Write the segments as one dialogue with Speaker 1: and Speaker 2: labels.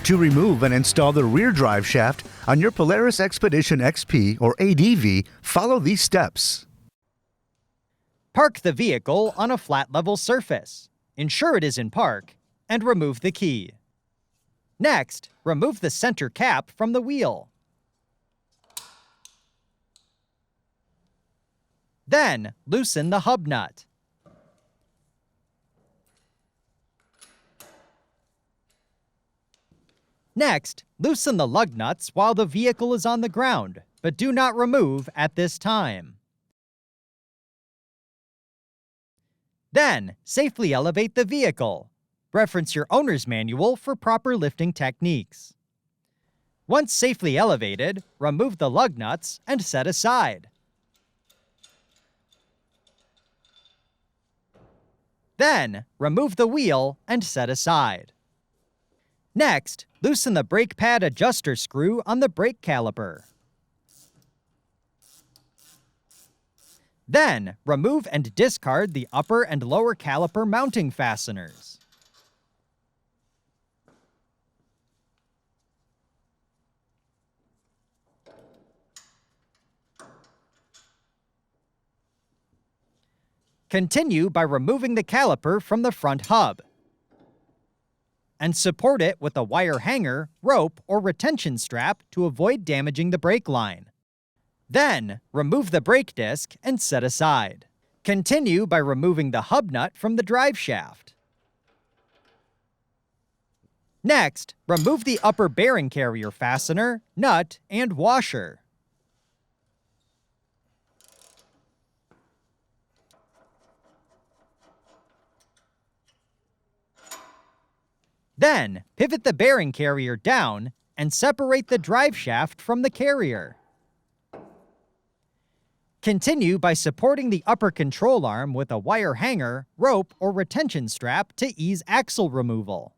Speaker 1: To remove and install the rear drive shaft on your Polaris Expedition XP or ADV, follow these steps.
Speaker 2: Park the vehicle on a flat level surface. Ensure it is in park, and remove the key. Next, remove the center cap from the wheel. Then, loosen the hub nut. Next, loosen the lug nuts while the vehicle is on the ground, but do not remove at this time. Then, safely elevate the vehicle. Reference your owner's manual for proper lifting techniques. Once safely elevated, remove the lug nuts and set aside. Then, remove the wheel and set aside. Next, loosen the brake pad adjuster screw on the brake caliper. Then, remove and discard the upper and lower caliper mounting fasteners. Continue by removing the caliper from the front hub and support it with a wire hanger, rope, or retention strap to avoid damaging the brake line. Then, remove the brake disc and set aside. Continue by removing the hub nut from the drive shaft. Next, remove the upper bearing carrier fastener, nut, and washer. Then, pivot the bearing carrier down and separate the drive shaft from the carrier. Continue by supporting the upper control arm with a wire hanger, rope, or retention strap to ease axle removal.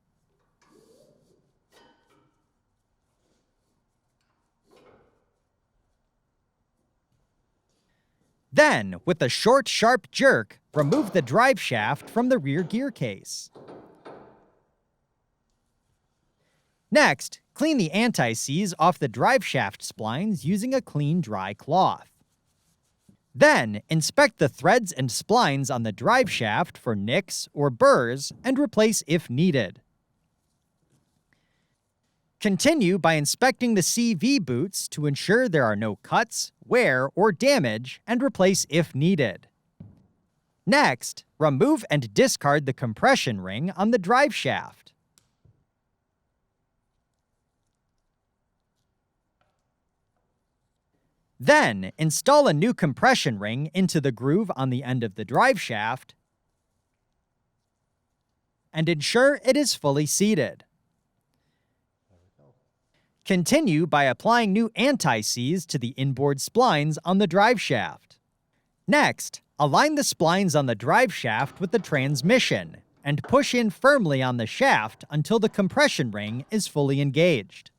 Speaker 2: Then, with a short, sharp jerk, remove the drive shaft from the rear gear case. Next, clean the anti-seize off the drive shaft splines using a clean, dry cloth. Then, inspect the threads and splines on the drive shaft for nicks or burrs and replace if needed. Continue by inspecting the CV boots to ensure there are no cuts, wear, or damage, and replace if needed. Next, remove and discard the compression ring on the drive shaft. Then, install a new compression ring into the groove on the end of the drive shaft and ensure it is fully seated. Continue by applying new anti-seize to the inboard splines on the drive shaft. Next, align the splines on the drive shaft with the transmission and push in firmly on the shaft until the compression ring is fully engaged.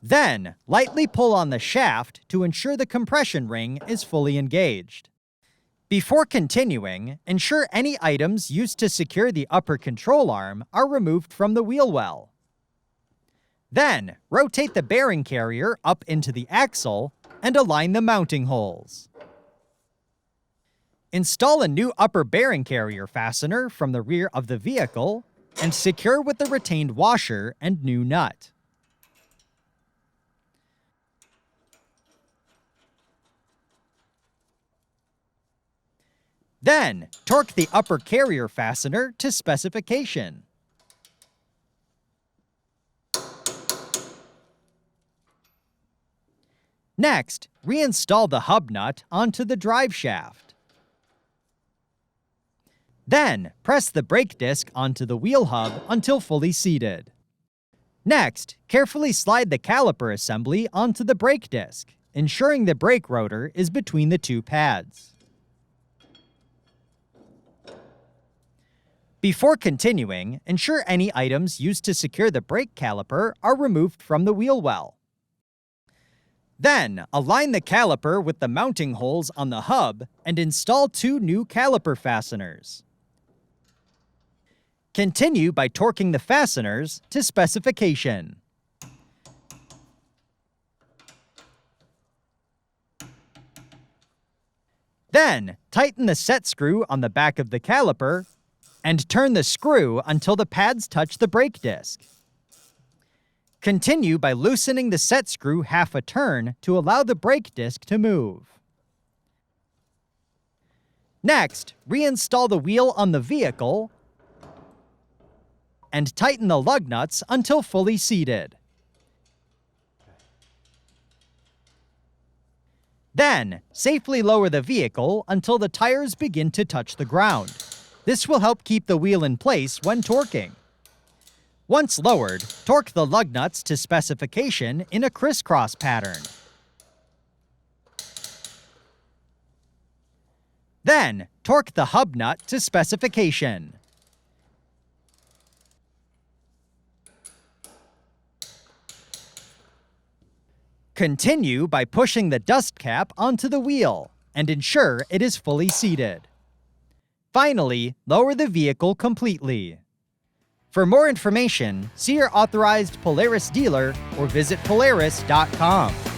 Speaker 2: Then, lightly pull on the shaft to ensure the compression ring is fully engaged. Before continuing, ensure any items used to secure the upper control arm are removed from the wheel well. Then, rotate the bearing carrier up into the axle and align the mounting holes. Install a new upper bearing carrier fastener from the rear of the vehicle and secure with the retained washer and new nut. Then, torque the upper carrier fastener to specification. Next, reinstall the hub nut onto the drive shaft. Then, press the brake disc onto the wheel hub until fully seated. Next, carefully slide the caliper assembly onto the brake disc, ensuring the brake rotor is between the two pads. Before continuing, ensure any items used to secure the brake caliper are removed from the wheel well. Then, align the caliper with the mounting holes on the hub and install 2 new caliper fasteners. Continue by torquing the fasteners to specification. Then, tighten the set screw on the back of the caliper and turn the screw until the pads touch the brake disc. Continue by loosening the set screw half a turn to allow the brake disc to move. Next, reinstall the wheel on the vehicle and tighten the lug nuts until fully seated. Then, safely lower the vehicle until the tires begin to touch the ground. This will help keep the wheel in place when torquing. Once lowered, torque the lug nuts to specification in a crisscross pattern. Then, torque the hub nut to specification. Continue by pushing the dust cap onto the wheel and ensure it is fully seated. Finally, lower the vehicle completely. For more information, see your authorized Polaris dealer or visit Polaris.com.